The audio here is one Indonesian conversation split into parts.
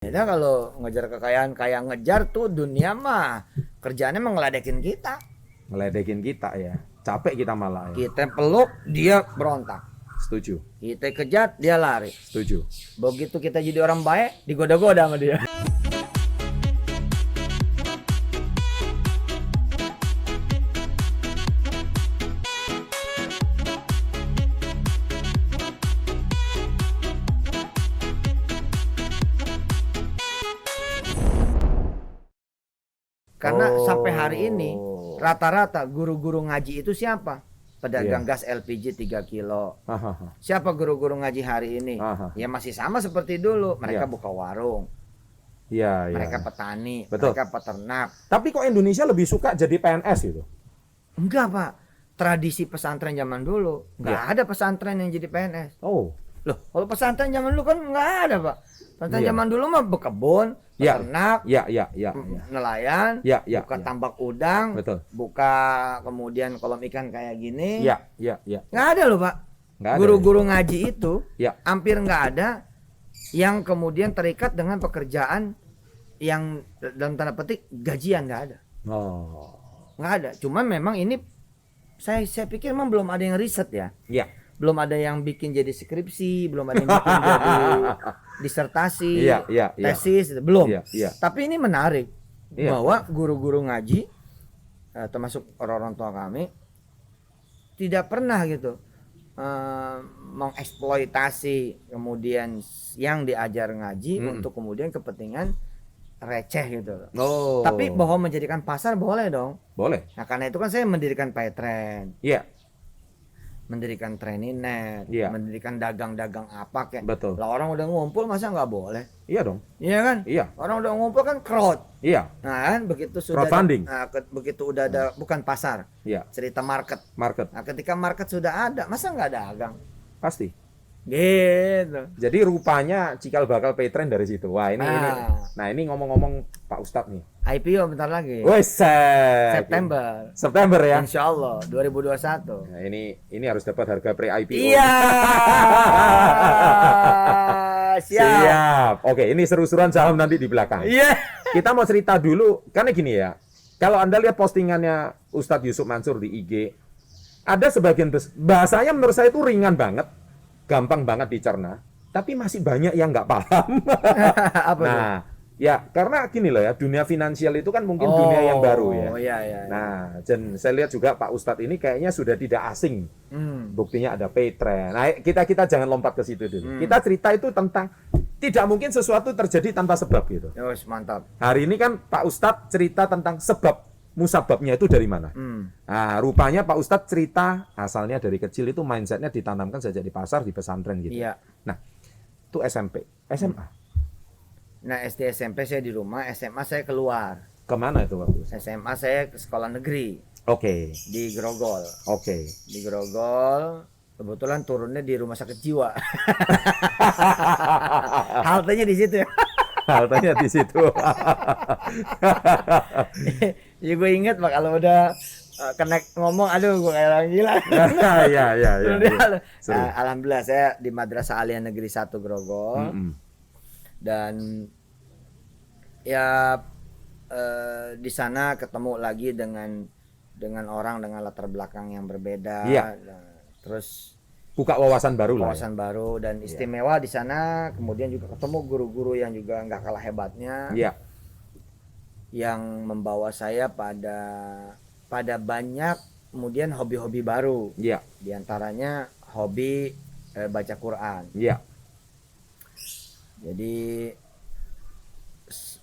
Beda kalau ngejar kekayaan, kayak ngejar tuh dunia mah kerjaannya ngeledekin kita. Ngeledekin kita ya. Capek kita malah ya. Kita peluk, dia berontak. Setuju. Kita kejar, dia lari. Setuju. Begitu kita jadi orang baik, digoda-goda sama dia. Karena sampai hari ini rata-rata guru-guru ngaji itu siapa? Pedagang gas LPG 3 kilo. Siapa guru-guru ngaji hari ini? Ya masih sama seperti dulu. Mereka buka warung. Mereka petani, mereka peternak. Tapi kok Indonesia lebih suka jadi PNS gitu? Enggak, Pak. Tradisi pesantren zaman dulu nggak ada pesantren yang jadi PNS. Oh. Loh, kalau pesantren zaman dulu kan nggak ada, Pak. Pesantren zaman dulu mah berkebun, peternak, nelayan, buka tambak udang, buka kemudian kolam ikan kayak gini. Nggak ada loh, Pak. Guru-guru ngaji itu hampir nggak ada yang kemudian terikat dengan pekerjaan yang dalam tanda petik gajian, nggak ada. Nggak ada. Cuman memang ini saya pikir memang belum ada yang riset ya. Belum ada yang bikin jadi skripsi, belum ada yang bikin jadi disertasi, tesis, belum. Tapi ini menarik bahwa guru-guru ngaji, termasuk orang-orang tua kami, tidak pernah gitu mengeksploitasi kemudian yang diajar ngaji untuk kemudian kepentingan receh gitu. Tapi bahwa menjadikan pasar boleh dong. Boleh. Nah karena itu kan saya mendirikan Paytrend. Mendirikan Training.net, mendirikan dagang-dagang apa kayak. Betul. Lah orang udah ngumpul masa nggak boleh? Iya dong. Iya kan? Iya. Orang udah ngumpul kan crowd. Iya. Nah kan begitu sudah crowdfunding. Begitu udah ada bukan pasar. Cerita market. Nah ketika market sudah ada, masa nggak dagang? Pasti. Gitu. Jadi rupanya cikal bakal Paytrend dari situ. Wah ini. Nah ini ngomong-ngomong Pak Ustadz nih. IPO bentar lagi. September ya. Insya Allah 2021. Nah, ini harus dapat harga pre-IPO. Iya. Siap. Oke, ini seru-seruan saham nanti di belakang. Iya. Kita mau cerita dulu, karena gini ya. Kalau Anda lihat postingannya Ustadz Yusuf Mansur di IG, ada sebagian bahasanya menurut saya itu ringan banget, gampang banget dicerna, tapi masih banyak yang nggak paham. Nah, ya karena gini loh ya, dunia finansial itu kan mungkin dunia yang baru ya. Nah, dan saya lihat juga Pak Ustadz ini kayaknya sudah tidak asing. Buktinya ada Paytrend. Nah, kita jangan lompat ke situ dulu. Kita cerita itu tentang tidak mungkin sesuatu terjadi tanpa sebab gitu. Mantap. Hari ini kan Pak Ustadz cerita tentang sebab musababnya itu dari mana. Nah, rupanya Pak Ustadz cerita asalnya dari kecil itu mindsetnya ditanamkan sejak di pasar, di pesantren gitu. Nah, itu SMP, SMA. Nah SD SMP saya di rumah, SMA saya keluar. Kemana itu waktu? SMA saya ke sekolah negeri. Di Grogol. Di Grogol. Kebetulan turunnya di rumah sakit jiwa. Haltenya di situ ya. Haltenya di situ. Ya gue inget Pak kalau udah kena ngomong, aduh gue kayak orang gila. Iya. Alhamdulillah saya di Madrasah Aliyah Negeri 1 Grogol. Dan ya di sana ketemu lagi dengan orang dengan latar belakang yang berbeda. Terus buka wawasan baru baru dan istimewa di sana. Kemudian juga ketemu guru-guru yang juga nggak kalah hebatnya. Yang membawa saya pada banyak kemudian hobi-hobi baru. Di antaranya hobi baca Quran. Jadi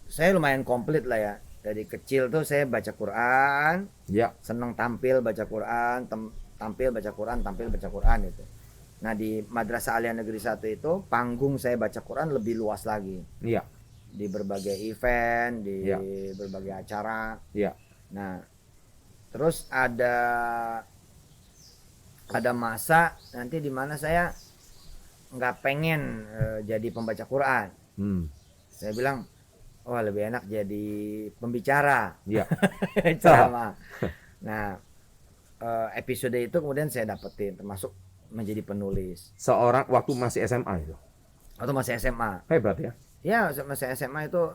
saya lumayan komplit lah ya. Dari kecil tuh saya baca Quran. Seneng tampil baca Quran, tampil baca Quran itu. Nah di Madrasah Aliyah Negeri 1 itu panggung saya baca Quran lebih luas lagi. Di berbagai event, di berbagai acara. Nah terus ada masa nanti di mana saya nggak pengen jadi pembaca Quran. Saya bilang, wah lebih enak jadi pembicara. Ceramah. Nah episode itu kemudian saya dapetin, termasuk menjadi penulis. Seorang waktu masih SMA itu? Waktu masih SMA. Hebat ya. Ya, masa SMA itu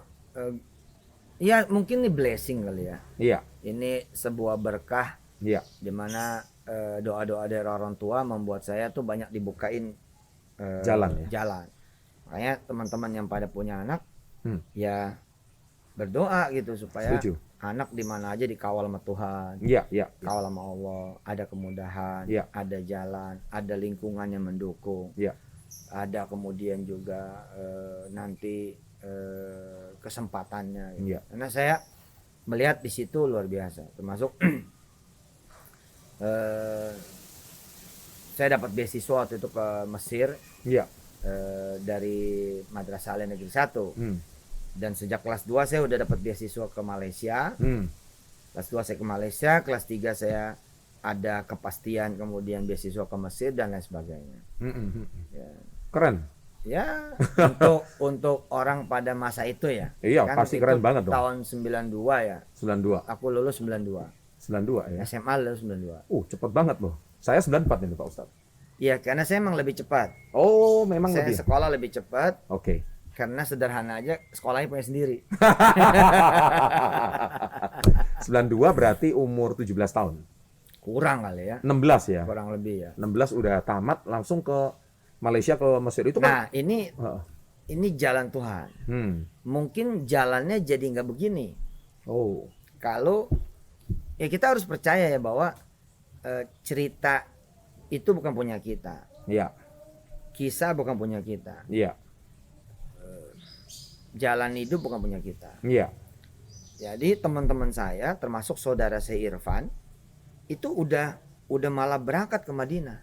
ya mungkin ini blessing kali ya. Iya. Ini sebuah berkah. Iya. Dimana doa-doa dari orang tua membuat saya tuh banyak dibukain jalan. Makanya teman-teman yang pada punya anak ya berdoa gitu supaya anak di mana aja dikawal sama Tuhan. Iya. Kawal sama Allah, ada kemudahan, ada jalan, ada lingkungan yang mendukung. Iya. Ada kemudian juga nanti kesempatannya. Gitu. Karena saya melihat di situ luar biasa, termasuk saya dapat beasiswa waktu itu ke Mesir. Iya. Dari Madrasah Aliyah Negeri 1. Dan sejak kelas 2 saya udah dapat beasiswa ke Malaysia. Kelas 2 saya ke Malaysia, kelas 3 saya ada kepastian kemudian beasiswa ke Mesir dan lain sebagainya. Ya. Keren. Ya, untuk orang pada masa itu ya. Iya, kan pasti keren banget dong. Tahun 92 ya. 92. Aku lulus 92. 92 ya. SMA lulus 92. Cepet banget loh. Saya 94 ini Pak Ustadz. Iya, karena saya memang lebih cepat. Oh, memang saya lebih. Sekolah lebih cepat. Oke. Karena sederhana aja, sekolahnya punya sendiri. 92 berarti umur 17 tahun. Kurang kali ya. 16 ya. Kurang lebih ya. 16 udah tamat langsung ke Malaysia ke Mesir itu kan. Nah, ini jalan Tuhan. Mungkin jalannya jadi nggak begini. Kalau ya kita harus percaya ya bahwa cerita itu bukan punya kita. Iya. Kisah bukan punya kita. Iya. Jalan hidup bukan punya kita. Iya. Jadi teman-teman saya, termasuk saudara saya Irfan, itu udah malah berangkat ke Madinah.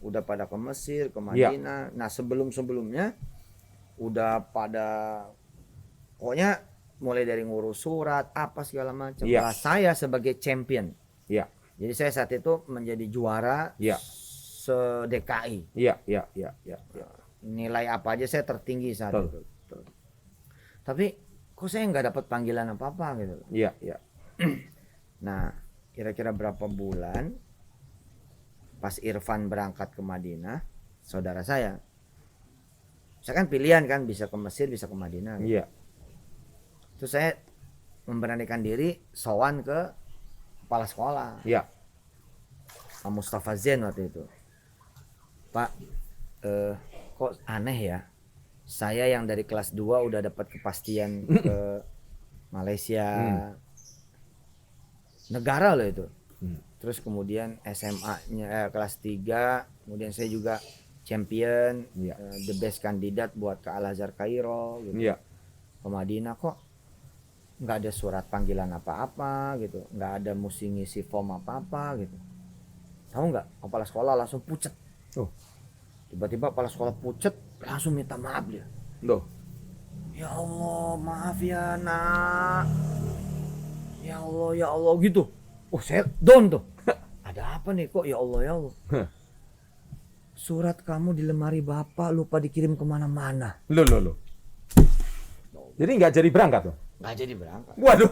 Udah pada ke Mesir, ke Madinah. Nah sebelumnya udah pada, pokoknya mulai dari ngurus surat, apa segala macam. Nah, saya sebagai champion. Iya. Jadi saya saat itu menjadi juara se-DKI. Iya. Nilai apa aja saya tertinggi saat itu. Tapi kok saya nggak dapat panggilan apa-apa gitu. Iya. Nah, kira-kira berapa bulan pas Irfan berangkat ke Madinah, saudara saya kan pilihan kan, bisa ke Mesir, bisa ke Madinah. Gitu. Iya. Terus saya memberanikan diri sowan ke kepala sekolah. Iya. Pak Mustafa Zain waktu itu. Pak, kok aneh ya? Saya yang dari kelas 2 udah dapat kepastian ke Malaysia. Negara loh itu. Terus kemudian SMA-nya kelas 3, kemudian saya juga champion, the best kandidat buat ke Al-Azhar Kairo gitu. Iya. Ke Madinah kok nggak ada surat panggilan apa-apa gitu, nggak ada mesti ngisi form apa-apa gitu. Tahu nggak, kepala sekolah langsung pucet. Tiba-tiba kepala sekolah pucet, langsung minta maaf dia. Ya Allah, maaf ya nak. Ya Allah gitu. Saya down tuh. Ada apa nih kok ya Allah. Surat kamu di lemari bapak lupa dikirim kemana-mana. Loh. Jadi nggak jadi berangkat tuh? Nggak jadi berangkat. Waduh.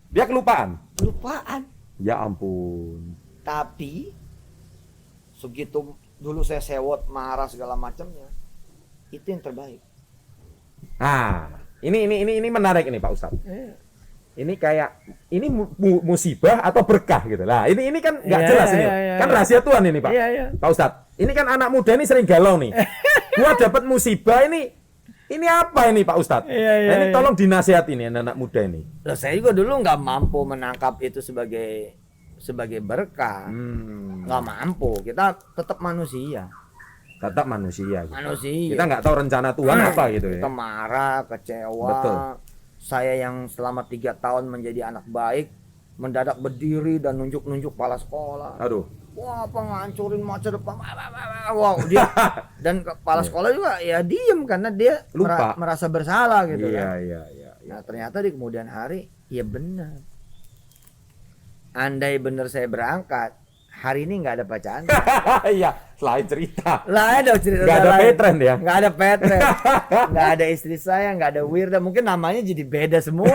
Dia kelupaan. Ya ampun. Tapi segitu dulu saya sewot, marah segala macamnya. Itu yang terbaik. Ini menarik ini Pak Ustadz. Ini kayak ini musibah atau berkah gitu lah. Ini kan nggak jelas ini. Kan rahasia Tuhan ini Pak. Pak Ustadz. Ini kan anak muda ini sering galau nih. Gua dapat musibah ini apa ini Pak Ustadz? Ini tolong dinasihati ini anak muda ini. Loh, saya juga dulu nggak mampu menangkap itu sebagai berkah. Nggak mampu. Kita tetap manusia. Gitu. Manusia. Kita nggak tahu rencana Tuhan apa gitu ya. Kita marah, kecewa. Betul. Saya yang selama 3 tahun menjadi anak baik, mendadak berdiri dan nunjuk-nunjuk kepala sekolah. Aduh. Wah, apa ngancurin masa depan. Wow, dia dan kepala sekolah juga ya diem karena dia merasa bersalah gitu kan. Iya. Nah, ternyata di kemudian hari ya benar. Andai benar saya berangkat, hari ini nggak ada bacaan. Iya, lain cerita. Ada cerita. Nggak ada Petren ya? Nggak ada Petren. Nggak ada istri saya, nggak ada Wirda. Mungkin namanya jadi beda semua.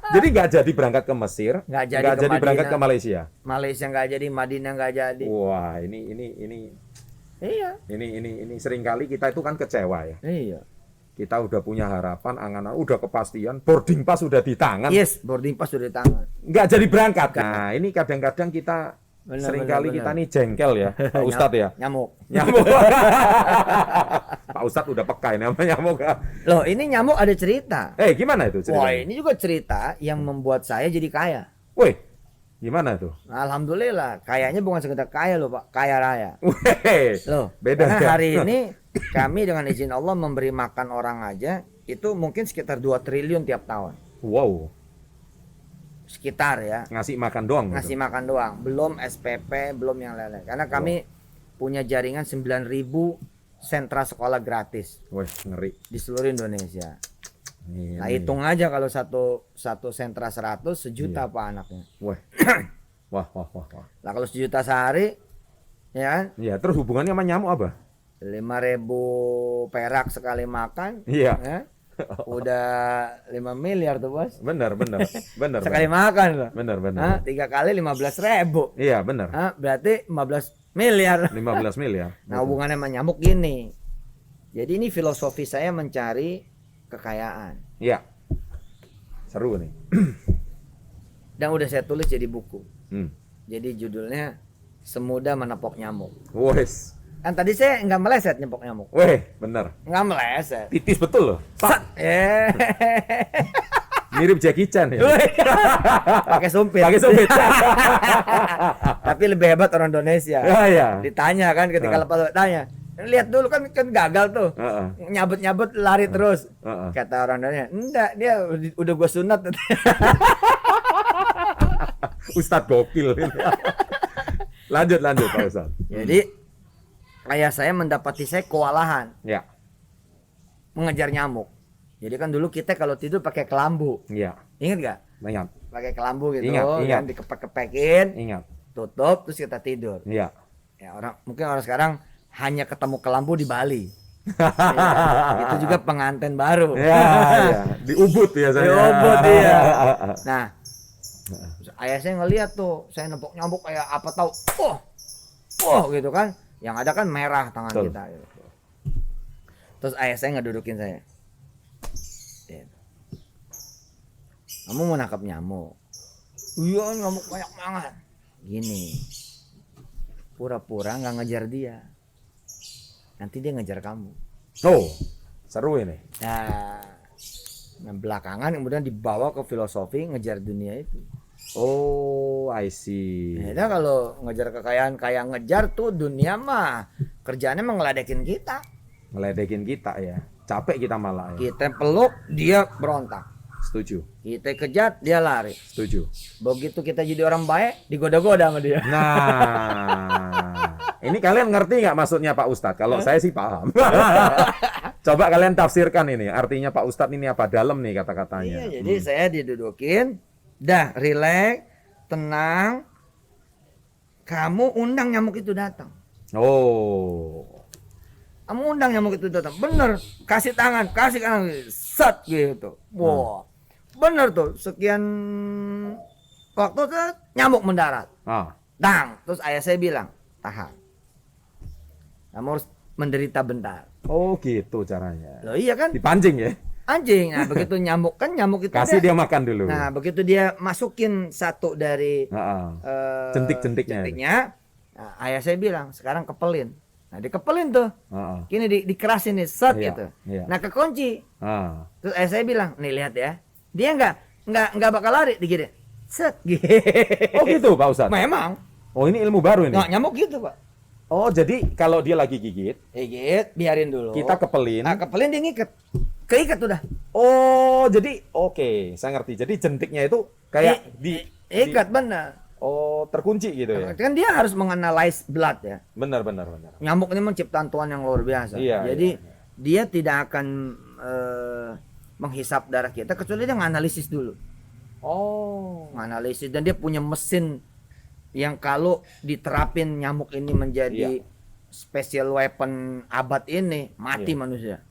Jadi nggak jadi berangkat ke Mesir, nggak jadi berangkat ke Malaysia. Malaysia nggak jadi, Madinah nggak jadi. Wah, ini Iya. Ini seringkali kita itu kan kecewa ya. Iya. Kita udah punya harapan, angan-angan, udah kepastian, boarding pass udah di tangan. Yes, boarding pass sudah di tangan. Nggak jadi berangkat. Nah, ini kadang-kadang kita seringkali kita nih jengkel ya, Pak Ustadz ya. Nyamuk. Pak Ustadz udah peka ini sama nyamuk. Loh, ini nyamuk ada cerita. Gimana itu ceritanya? Wah, ini juga cerita yang membuat saya jadi kaya. Woi, gimana tuh? Alhamdulillah, kayaknya bukan sekedar kaya loh Pak, kaya raya. Weh, Loh, beda karena ya? hari ini kami dengan izin Allah memberi makan orang aja itu mungkin sekitar 2 triliun tiap tahun. Wow, Sekitar ya. ngasih makan doang. Ngasih makan doang, belum SPP, belum yang lain-lain. Karena kami punya jaringan 9.000 sentra sekolah gratis Wih, ngeri. di seluruh Indonesia. Ini. Nah, hitung aja kalau satu sentra 100 sejuta Pak anaknya. Wah. Wah. Lah kalau sejuta sehari ya kan? Iya, terus hubungannya sama nyamuk apa? 5.000 perak sekali makan. Iya. Ya? Udah 5 miliar tuh bos. Benar. Sekali makan loh. Benar. 3 kali 15.000. Iya, benar. Berarti 15 miliar. 15 miliar. Nah, hubungannya sama nyamuk gini. Jadi ini filosofi saya mencari kekayaan. Iya. Seru nih. Dan udah saya tulis jadi buku. Hmm. Jadi judulnya Semudah Menepok Nyamuk. Wes. Kan tadi saya nggak meleset nyepok nyamuk. Weh, bener. Nggak meleset. Titis betul loh. Sat. Mirip Jackie Chan ya. Pakai sumpit. Tapi lebih hebat orang Indonesia. Ya. Ditanya kan ketika lepas tanya. Lihat dulu kan gagal tuh. Nyabut lari terus. Kata orang Indonesia, enggak, dia udah gua sunat. Ustadz gokil. Lanjut Pak Ustadz. Jadi ayah saya mendapati saya kewalahan. Ya. Mengejar nyamuk. Jadi kan dulu kita kalau tidur pakai kelambu. Iya. Ingat gak? Ingat. Pakai kelambu gitu. Ingat. Yang dikepek-kepekin. Ingat. Tutup terus kita tidur. Iya. Ya mungkin orang sekarang hanya ketemu kelambu di Bali. Ya, itu juga pengantin baru. Iya. Di Ubud ya saya. Di Ubud ya. Nah, ayah saya ngeliat tuh, saya nempok nyamuk kayak apa tahu. Gitu kan. Yang ada kan merah tangan kita. Gitu. Terus ayah saya ngedudukin saya. Kamu mau nangkap nyamuk? Iya, nyamuk banyak banget. Gini, pura-pura nggak ngejar dia. Nanti dia ngejar kamu. Oh, seru ini. Nah, belakangan kemudian dibawa ke filosofi ngejar dunia itu. Oh, I see. Nah, kalau ngejar kekayaan kayak ngejar tuh dunia mah kerjaannya ngeledekin kita. Ngeledekin kita ya. Capek kita malah ya. Kita peluk, dia berontak. Setuju. Kita kejar, dia lari. Setuju. Begitu kita jadi orang baik, digoda-goda sama dia. Nah, ini kalian ngerti nggak maksudnya Pak Ustadz? Kalau saya sih paham. Coba kalian tafsirkan ini. Artinya Pak Ustadz ini apa dalam nih kata-katanya. Iya, jadi saya didudukin. Dah, relax, tenang. Kamu undang nyamuk itu datang. Oh. Kamu undang nyamuk itu datang. Bener, kasih tangan, kasih kanan, set gitu. Wow. Bener tuh, sekian waktu tuh nyamuk mendarat. Dang, terus ayah saya bilang, tahan. Kamu harus menderita bentar. Oh, gitu caranya. Loh iya kan? Dipancing ya. Anjing. Nah, begitu nyamuk itu kasih dia makan dulu. Nah, begitu dia masukin satu dari jentik-jentiknya. Nah, ayah saya bilang, sekarang kepelin. Nah, dikepelin tuh. Kini dikerasin nih, set gitu. Nah, kekunci. Terus ayah saya bilang, nih lihat ya. Dia enggak bakal lari digini. Set gitu. Oh gitu, Pak Ustadz. Memang. Oh, ini ilmu baru ini. Nah, nyamuk gitu, Pak. Oh, jadi kalau dia lagi gigit, biarin dulu. Kita kepelin. Nah, kepelin dia ngikat. Keikat udah. Oh, jadi oke, saya ngerti. Jadi jentiknya itu kayak ikat benar. Oh, terkunci gitu ya. Kan dia harus menganalize blood ya. Benar. Nyamuk ini menciptaan Tuhan yang luar biasa. Jadi dia tidak akan menghisap darah kita kecuali dia menganalisis dulu. Oh, menganalisis, dan dia punya mesin yang kalau diterapin nyamuk ini menjadi special weapon abad ini, mati manusia.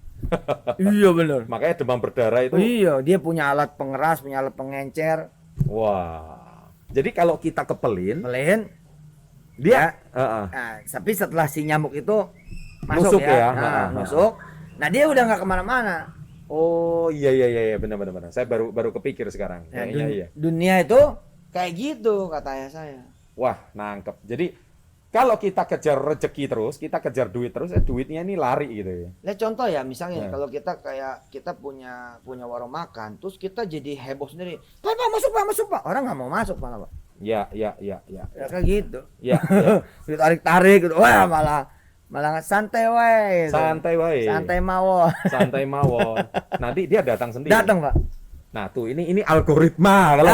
Iya benar. Makanya demam berdarah itu. Iya, dia punya alat pengeras, punya alat pengencer. Wah. Jadi kalau kita kepelin, Dia, Nah, tapi setelah si nyamuk itu masuk nusuk ya, ya. nusuk. Nah dia udah nggak kemana-mana. Oh iya benar. Saya baru kepikir sekarang. Nah, Iya. Dunia itu kayak gitu katanya saya. Wah, nangkep. Jadi kalau kita kejar rezeki terus, kita kejar duit terus, duitnya ini lari gitu ya. Lihat contoh ya, misalnya kalau kita punya warung makan, terus kita jadi heboh sendiri. Pak, masuk pak. Orang nggak mau masuk malah pak. Ya. Ya kayak gitu. Ya. Ditarik gitu. Wah malah santai wae. Santai mawon. Nanti dia datang sendiri. Datang pak. Nah tuh ini algoritma kalau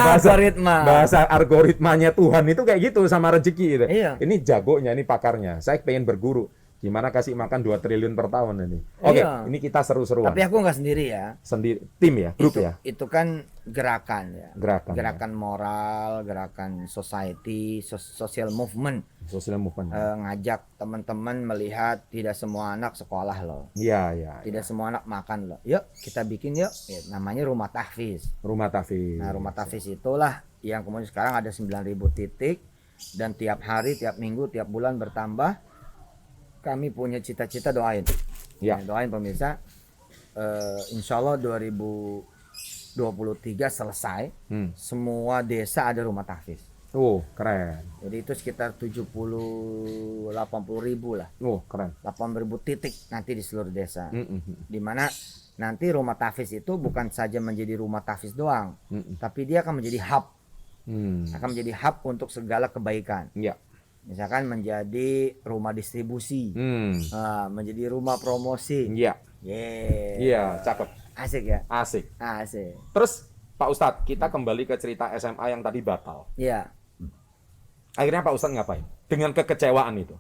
bahasa algoritmanya Tuhan itu kayak gitu sama rezeki itu. Iya. Ini jagonya, ini pakarnya. Saya pengen berguru gimana kasih makan 2 triliun per tahun ini. Oke, ini kita seru-seruan. Tapi aku nggak sendiri ya. Sendiri, tim ya, grup ya. Itu kan gerakan ya. Gerakan Moral, gerakan society, social movement. Social movement. Ngajak teman-teman melihat tidak semua anak sekolah loh. Iya. Tidak semua anak makan loh. Yuk kita bikin yuk. Ya, namanya rumah tahfiz. Nah rumah tahfiz itulah yang kemudian sekarang ada 9.000 titik dan tiap hari, tiap minggu, tiap bulan bertambah. Kami punya cita-cita, doain. Ya. Doain pemirsa. Insya Allah 2023 selesai. Semua desa ada rumah tahfiz. Oh, keren. Jadi itu sekitar 80 ribu lah. Oh, keren. 80.000 titik nanti di seluruh desa. Dimana nanti rumah tahfiz itu bukan saja menjadi rumah tahfiz doang, tapi dia akan menjadi hub. Akan menjadi hub untuk segala kebaikan. Ya. Misalkan menjadi rumah distribusi, menjadi rumah promosi. Iya. Iya, cakep. Asik ya. Asik. Terus Pak Ustadz, kita kembali ke cerita SMA yang tadi batal. Iya. Akhirnya Pak Ustadz ngapain? Dengan kekecewaan itu?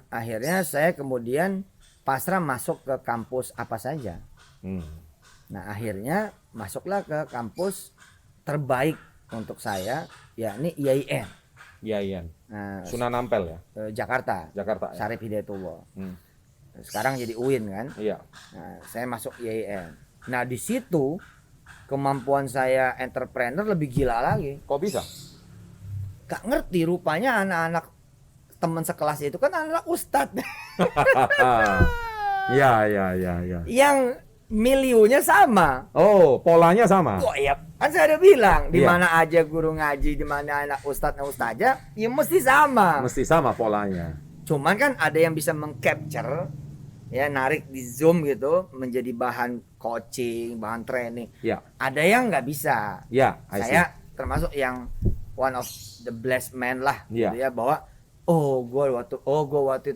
Akhirnya saya kemudian pasrah masuk ke kampus apa saja. Nah akhirnya masuklah ke kampus terbaik untuk saya, yakni IAIN. Nah, Sunan Ampel ya. Jakarta. Ya? Syarif Hidayatullah. Sekarang jadi UIN kan. Iya. Nah, saya masuk IAIN. Nah di situ kemampuan saya entrepreneur lebih gila lagi. Kok bisa? Gak ngerti rupanya anak-anak teman sekelas itu kan anak ustadz. Iya. Yang miliunya sama. Oh, polanya sama. Oh iya, kan saya udah bilang di mana aja guru ngaji, di mana anak ustadz ustazah, ya mesti sama. Mesti sama polanya. Cuman kan ada yang bisa mengcapture, ya narik di zoom gitu, menjadi bahan coaching, bahan training. Ya. Ada yang nggak bisa. Ya. Saya termasuk yang one of the blessed man lah, gitu ya, bahwa gue waktu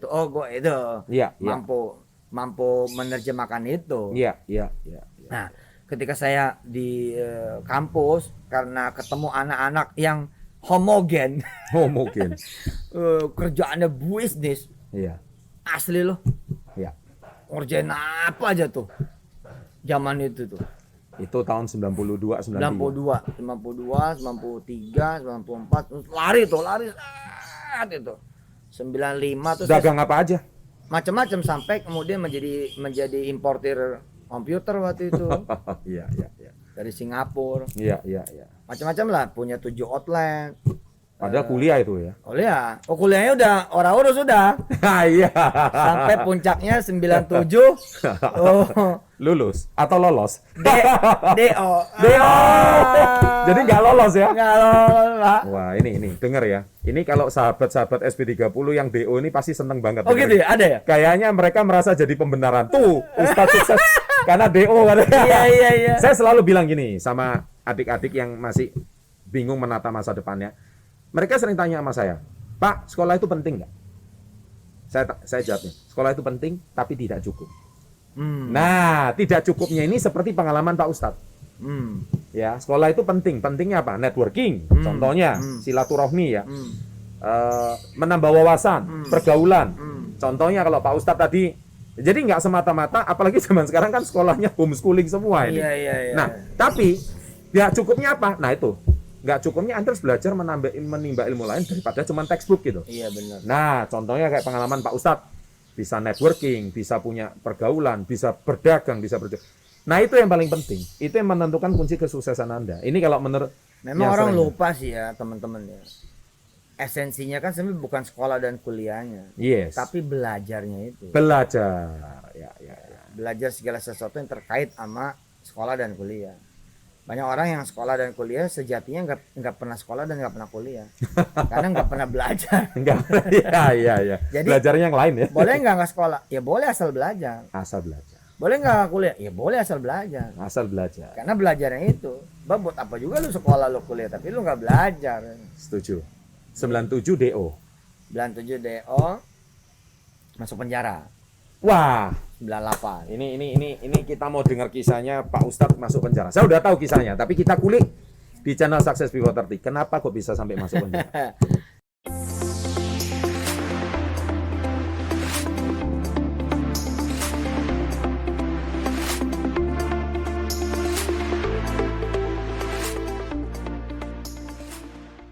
itu mampu menerjemahkan itu. Iya. Nah, ketika saya di kampus karena ketemu anak-anak yang homogen, kerjaannya bisnis, asli loh, ngerjain apa aja tuh, zaman itu tuh. Itu tahun 92, 93, 93, 94, lari saat itu. 95 tuh dagang apa aja? Macam-macam sampai kemudian menjadi importir komputer waktu itu. Iya. Dari Singapura. Iya. Macam-macam lah, punya 7 outlet. Padahal kuliah itu ya. Kuliah. Kuliahnya udah orang-orang sudah. Iya. Sampai puncaknya 97. Lulus atau lolos? DO. Jadi nggak lolos ya? Nggak lolos, Pak. Wah, ini denger ya. Ini kalau sahabat-sahabat SP30 yang DO ini pasti seneng banget. Oh gitu ya? Ada ya? Kayaknya mereka merasa jadi pembenaran. Tuh, Ustadz sukses karena DO kan. Iya. Saya selalu bilang gini sama adik-adik yang masih bingung menata masa depannya. Mereka sering tanya sama saya, Pak, sekolah itu penting nggak? Saya jawabnya, sekolah itu penting, tapi tidak cukup. Nah, tidak cukupnya ini seperti pengalaman Pak Ustadz. Ya, sekolah itu penting. Pentingnya apa? Networking, contohnya silaturahmi ya, menambah wawasan, pergaulan. Contohnya kalau Pak Ustadz tadi, jadi nggak semata-mata, apalagi zaman sekarang kan sekolahnya homeschooling semua ini. Iya. Nah, tapi nggak cukupnya apa? Nah itu. Nggak cukupnya Anda harus belajar menimba ilmu lain daripada cuma textbook gitu. Iya benar. Nah, contohnya kayak pengalaman Pak Ustadz, bisa networking, bisa punya pergaulan, bisa berdagang, bisa berjuang. Nah, itu yang paling penting. Itu yang menentukan kunci kesuksesan Anda. Ini kalau menurut memang orang lupa sih ya, teman-teman ya. esensinya kan sebenarnya bukan sekolah dan kuliahnya. Yes. Tapi belajarnya itu. Belajar. Ya. Belajar segala sesuatu yang terkait sama sekolah dan kuliah. Banyak orang yang sekolah dan kuliah sejatinya nggak pernah sekolah dan nggak pernah kuliah. Karena nggak pernah belajar. Iya. Jadi belajarnya yang lain ya. Boleh nggak sekolah? Ya boleh asal belajar. Asal belajar. Boleh nggak kuliah? Ya boleh asal belajar. Asal belajar. Karena belajarnya itu. Buat apa juga lu sekolah lu kuliah tapi lu nggak belajar. Setuju. 97 DO. 97 DO masuk penjara. Wah, 98. Ini kita mau dengar kisahnya Pak Ustadz masuk penjara. Saya udah tahu kisahnya, tapi kita kulik di channel Success Before 30. Kenapa kok bisa sampai masuk penjara?